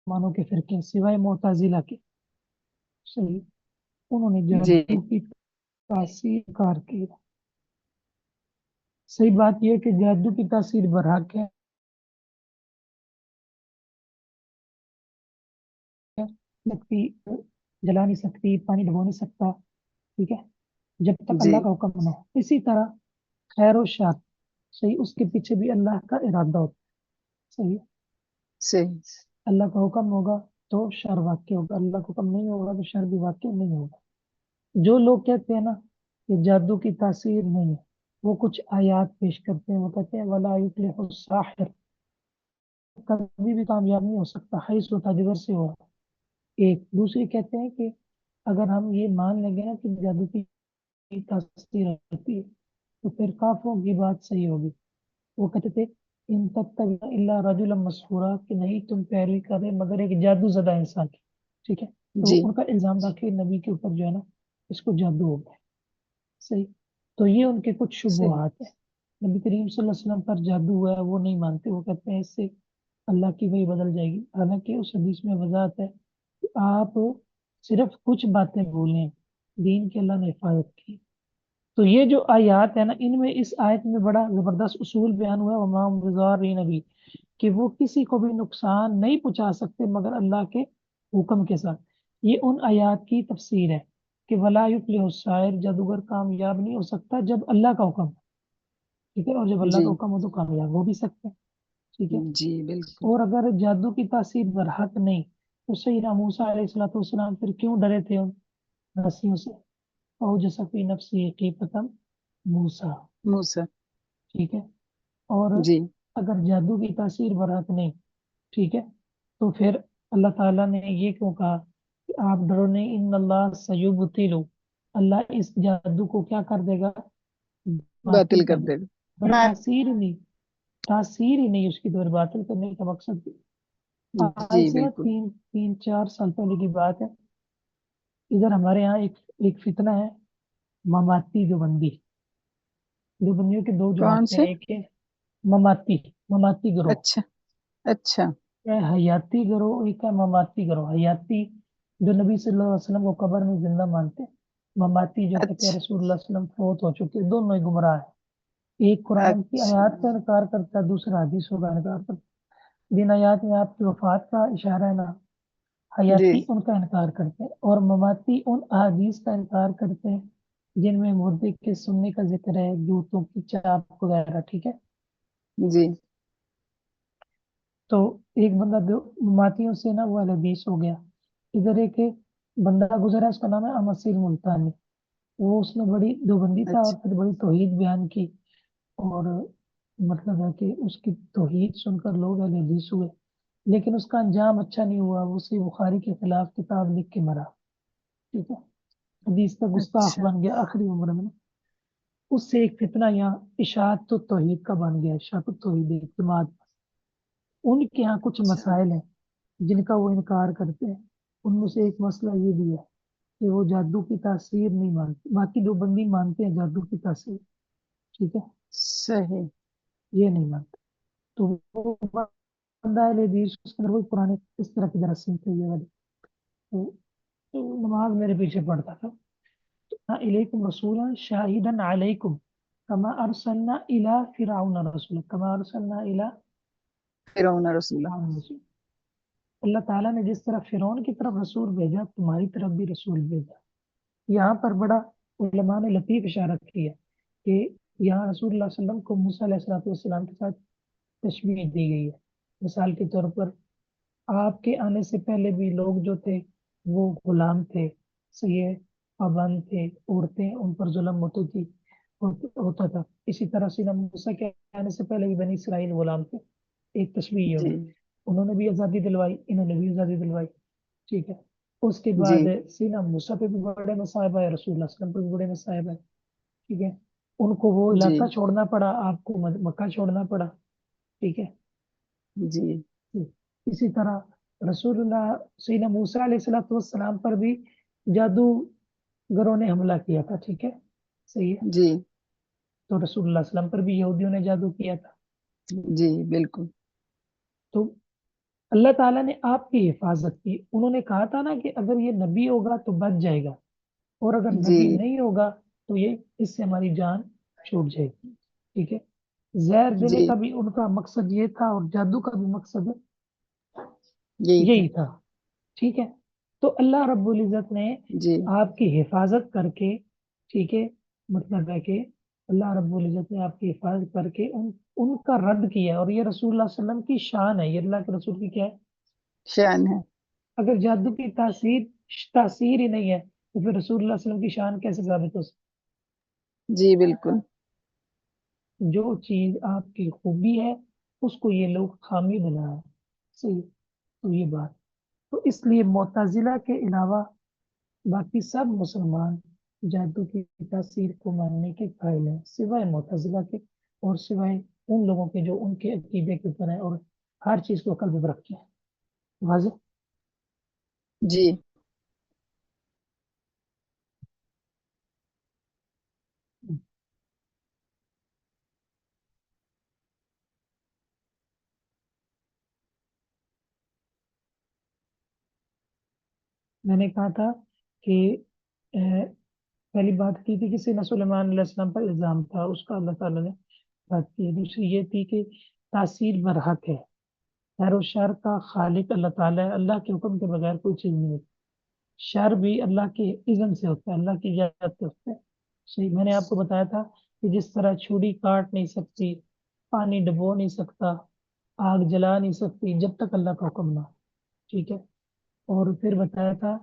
مسلمانوں کے فرقے سوائے معتزلہ کے، صحیح، انہوں نے جی جادو کی تاثیر کار کی۔ صحیح بات یہ ہے کہ جادو کی تاثیر برحق ہے، سکتی جلا نہیں سکتی، پانی ڈبو نہیں سکتا، ٹھیک ہے، جب تک جی اللہ کا حکم نہ ہو۔ اسی طرح خیر و شر، صحیح، اس کے پیچھے بھی اللہ کا ارادہ ہوتا ہے، صحیح، صحیح اللہ کا حکم ہوگا تو شر واقع ہوگا، اللہ کا حکم نہیں ہوگا تو شر بھی واقع نہیں ہوگا۔ جو لوگ کہتے ہیں نا کہ جادو کی تاثیر نہیں ہے، وہ کچھ آیات پیش کرتے ہیں، وہ کہتے ہیں ولا یفلح الساحر، کبھی بھی کامیاب نہیں ہو سکتا، حیث و تجبر سے ہوا۔ ایک دوسری کہتے ہیں کہ اگر ہم یہ مان لیں گے نا کہ جادو کی تاثیر ہوتی ہے تو پھر کافروں کی بات صحیح ہوگی۔ وہ کہتے تھے ان تتبعون الا رجلا مسحورا، کہ نہیں تم پیروی کر رہے مگر ایک جادو زدہ انسان کی، ٹھیک ہے، تو جی ان کا الزام تھا کہ نبی کے اوپر جو ہے نا اس کو جادو ہو گیا، صحیح، تو یہ ان کے کچھ صحیح شبہات ہیں۔ نبی کریم صلی اللہ علیہ وسلم پر جادو ہوا ہے وہ نہیں مانتے، وہ کہتے ہیں اس سے اللہ کی وحی بدل جائے گی، حالانکہ اس حدیث میں وضاحت ہے کہ آپ صرف کچھ باتیں بولیں، دین کی اللہ نے حفاظت کی۔ تو یہ جو آیات ہے نا، ان میں اس آیت میں بڑا زبردست اصول بیان ہوا ہے، وما ہم بضارین بھی، کہ وہ کسی کو بھی نقصان نہیں پہنچا سکتے مگر اللہ کے حکم کے ساتھ۔ یہ ان آیات کی تفسیر ہے کہ ولا یفلح الساحر، جادوگر کامیاب نہیں ہو سکتا جب اللہ کا حکم ہو، ٹھیک ہے، اور جب اللہ جی کا حکم ہو تو کامیاب ہو بھی سکتے ہیں، ٹھیک ہے۔ جی بالکل اور اگر جادو کی تاثیر برحق نہیں تو سیدنا موسیٰ علیہ السلام پھر کیوں ڈرے تھے ان رسیوں سے؟ اوجس فی نفسی خیفۃ موسیٰ، موسیٰ ٹھیک ہے، اور جی اگر جادو کی تاثیر برحق نہیں، ٹھیک ہے، تو پھر اللہ تعالیٰ نے یہ کیوں کہا کہ آپ ڈرو نہیں، ان اللہ سیبطل، اللہ اس جادو کو کیا کر دے گا، باطل باطل کر کر دے دے گا، تاثیر ہی نہیں، تاثیر ہی نہیں اس کی، تو باطل کرنے کا مقصد بھی۔ گا جی آج سے نا بالکل تین چار سال پہلے کی بات ہے، ادھر ہمارے یہاں ایک فتنہ ہے، مماتی جو بندیوں کے دو کون جماعتیں سے ہیں، ایک ہے مماتی گروہ، اچھا اچھا ہے حیاتی گروہ، ایک ہے مماتی گروہ۔ حیاتی جو نبی صلی اللہ علیہ وسلم کو قبر میں زندہ مانتے ہیں، مماتی جو کہتے ہیں اچھا رسول اللہ صلی اللہ علیہ وسلم فوت ہو چکے، دونوں ہی گمراہ ہیں۔ ایک قرآن کی اچھا آیات کا انکار کرتا ہے، دوسرا حدیثوں کا انکار کرتا ہے۔ جن آیات میں آپ کی وفات کا اشارہ ہے نا، جی حیاتی ان کا انکار کرتے ہیں، اور مماتی ان احادیث کا انکار کرتے ہیں جن میں مردے کے سننے کا ذکر ہے، جوتوں کی چاپ وغیرہ، ٹھیک ہے۔ جی تو ایک بندہ جو مماتیوں سے نا وہ اہل حدیث ہو گیا۔ ادھر ایک بندہ گزرا، اس کا نام ہے امسیر ملتانی، وہ اس نے بڑی دیوبندی تھا اور اچھا پھر بڑی توحید بیان کی، اور مطلب ہے کہ اس کی توحید سن کر لوگ اہل حدیث ہوئے، لیکن اس کا انجام اچھا نہیں ہوا، وہ صحیح بخاری کے خلاف کتاب لکھ کے مرا، ٹھیک ہے، حدیث کا گستاخ اچھا بن گیا آخری عمر میں۔ اس سے ایک فتنہ یہاں اشاعت تو توحید کا بن گیا، اشاعت توحید اعتماد۔ ان کے یہاں کچھ اچھا مسائل ہیں جن کا وہ انکار کرتے ہیں، ان میں سے ایک مسئلہ یہ بھی ہے کہ وہ جادو کی تاثیر نہیں مانتے، باقی دو بندی مانتے ہیں جادو کی تاثیر، ٹھیک ہے، صحیح یہ نہیں مانتے۔ تو وہ بندہ اہل حدیث اس کے اندر وہی پرانے اس طرح کی درسیں تھے یہ والی، تو نماز میرے پیچھے پڑھتا تھا، الیکم رسولا شاہدا علیکم کما ارسلنا الی فرعون رسولا، کما ارسلنا الی فرعون رسول فرعون رسولا، اللہ تعالیٰ نے جس طرح فرعون کی طرف رسول بھیجا تمہاری طرف بھی رسول بھیجا۔ یہاں پر بڑا علماء نے لطیف اشارت کی ہے کہ یہاں رسول اللہ صلی اللہ علیہ وسلم کو موسیٰ علیہ السلام کے ساتھ تشبیہ دی گئی ہے۔ مثال کے طور پر آپ کے آنے سے پہلے بھی لوگ جو تھے وہ غلام تھے، صحیح ہے، پابند تھے، عورتیں ان پر ظلم ہوتا تھا، اسی طرح سیدنا موسیٰ کے آنے سے پہلے بھی بنی اسرائیل غلام تھے۔ ایک تشبیہ یہ جی ہوگی، انہوں نے بھی آزادی دلوائی، انہوں نے بھی آزادی دلوائی، ٹھیک ہے۔ اس کے جی بعد سیدنا موسیٰ پہ بھی بڑے مصائب آئے، رسول اللہ صلی اللہ علیہ وسلم پہ بھی بڑے مصائب آئے، ٹھیک ہے، ان کو وہ جی علاقہ چھوڑنا پڑا، آپ کو مکہ چھوڑنا پڑا، ٹھیک ہے۔ جی اسی طرح رسول اللہ سیدنا موسیٰ علیہ السلام پر بھی جادوگروں نے حملہ کیا تھا، ٹھیک ہے، صحیح ہے، جی تو رسول اللہ صلی اللہ علیہ وسلم پر بھی یہودیوں نے جادو کیا تھا۔ جی بالکل تو اللہ تعالیٰ نے آپ کی حفاظت کی. انہوں نے کہا تھا نا کہ اگر یہ نبی ہوگا تو بچ جائے گا, اور اگر جی نبی نہیں ہوگا تو یہ اس سے ہماری جان چھوٹ جائے گی. ٹھیک ہے. زہر دینے جی کا بھی ان کا مقصد یہ تھا, اور جادو کا بھی مقصد یہی تھا. یہی تھا. ٹھیک ہے. تو اللہ رب العزت نے جی آپ کی حفاظت کر کے, ٹھیک ہے, مطلب ہے کہ اللہ رب العزت نے آپ کی حفاظت کر کے ان کا رد کیا, اور یہ رسول اللہ صلی اللہ علیہ وسلم کی شان ہے, یہ اللہ کے رسول کی کیا ہے, شان ہے. اگر جادو کی تاثیر ہی نہیں ہے تو پھر رسول اللہ صلی اللہ علیہ وسلم کی شان کیسے ثابت ہو سکتی؟ جی بالکل. جو چیز آپ کی خوبی ہے اس کو یہ لوگ خامی بنا ہے. صحیح. تو یہ بات, تو اس لیے معتزلہ کے علاوہ باقی سب مسلمان جادو کی تاثیر کو ماننے کے قائل ہیں, سوائے معتزلہ کے, اور سوائے ان لوگوں کے جو ان کے عقیدے کے اوپر ہیں اور ہر چیز کو قلب میں رکھتے ہیں. واضح. جی میں نے کہا تھا کہ پہلی بات کی تھی کہ سیدنا سلیمان علیہ السلام پر الزام تھا, اس کا اللہ تعالیٰ نے بات کی. دوسری یہ تھی کہ تاثیر برحق ہے, خیر و شر کا خالق اللہ تعالیٰ ہے, اللہ کے حکم کے بغیر کوئی چیز نہیں ہوتی. شر بھی اللہ کے اذن سے ہوتا ہے, اللہ کی اجازت سے ہوتا ہے. صحیح. میں نے آپ کو بتایا تھا کہ جس طرح چھری کاٹ نہیں سکتی, پانی ڈبو نہیں سکتا, آگ جلا نہیں سکتی جب تک اللہ کا حکم نہ ہو. ٹھیک ہے. اور پھر بتایا تھا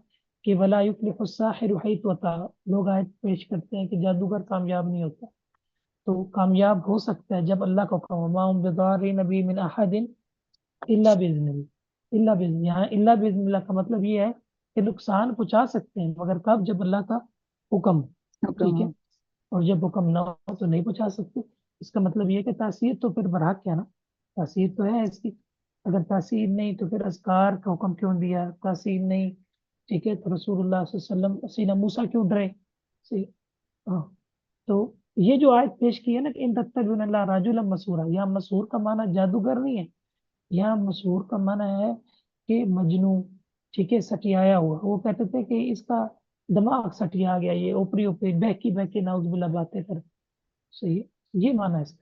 کہ ولا یفلح الساحر حیث اتى, لوگ آیت پیش کرتے ہیں کہ جادوگر کامیاب نہیں ہوتا, تو کامیاب ہو سکتا ہے جب اللہ کا حکم ہو. وما هم بضارین به من احد الا باذن اللہ, الا باذن, یہاں الا باذن اللہ کا مطلب یہ ہے کہ نقصان پہنچا سکتے ہیں مگر کب, جب اللہ کا حکم. حکم ٹھیک ہے. ہو. اور جب حکم نہ ہو تو نہیں پہنچا سکتے. اس کا مطلب یہ ہے کہ تاثیر تو پھر برحق کیا نا, تاثیر تو ہے اس کی. اگر تاثیر نہیں تو پھر اذکار کا حکم کیوں دیا, تاثیر نہیں. ٹھیک ہے. تو رسول اللہ صلی اللہ علیہ وسلم سیدنا موسیٰ کیوں ڈرے. صحیح. ہاں. تو یہ جو آیت پیش کی ہے نا کہ ان تتبعون اللہ رجلا مسحورا, یہاں مسحور کا معنی جادوگر نہیں ہے, یہاں مسحور کا معنی ہے کہ مجنون. ٹھیک ہے. سٹیایا ہوا, وہ کہتے تھے کہ اس کا دماغ سٹیا گیا, یہ اوپری اوپری بہکی بہکی ناؤز باللہ باتیں کر. صحیح. یہ معنی ہے اس کا.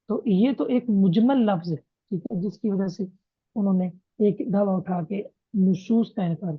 تو یہ تو ایک مجمل لفظ ہے, ٹھیک ہے, جس کی وجہ سے انہوں نے ایک دعویٰ اٹھا کے نصوص کا انکار